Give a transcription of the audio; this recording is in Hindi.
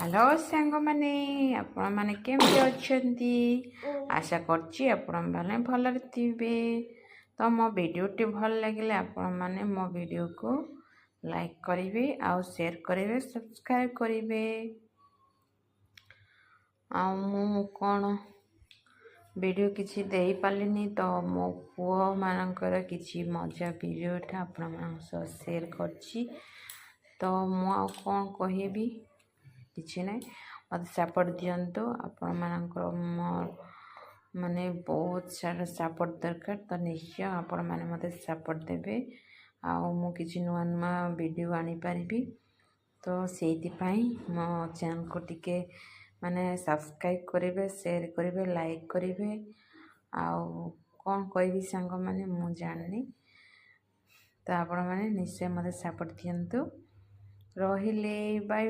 हेलो सांग मैंने आपण मैंने केमती अच्छी आशा करची आपण मैंने भलरे थे। तो मो वीडियोटी भल लगे आपण मैंने मो वीडियो को लाइक करेंगे आउ शेयर करेंगे सब्सक्राइब करेंगे। कौन वीडियो किसी दे पारिनी तो मो पुओ मानकर किसी मजा वीडियोटा आपण सह शेयर करची। तो मु कौन कहबी किसी ना मत सपोर्ट दिंतु आपण मानकर माने बहुत सारा सपोर्ट दरकार। तो निश्चय आपण मैंने मत सपोर्ट देवे आउ किसी नुआ नुआ वीडियो आनी पारिबी। तो से मो चैनल को टिके माने सब्सक्राइब करेंगे शेयर करेंगे लाइक करेंगे आउ कौन कहबी सांग मैंने मु जानी। तो आपण मैंने निश्चय मत सपोर्ट दिंतु रहिले बाय।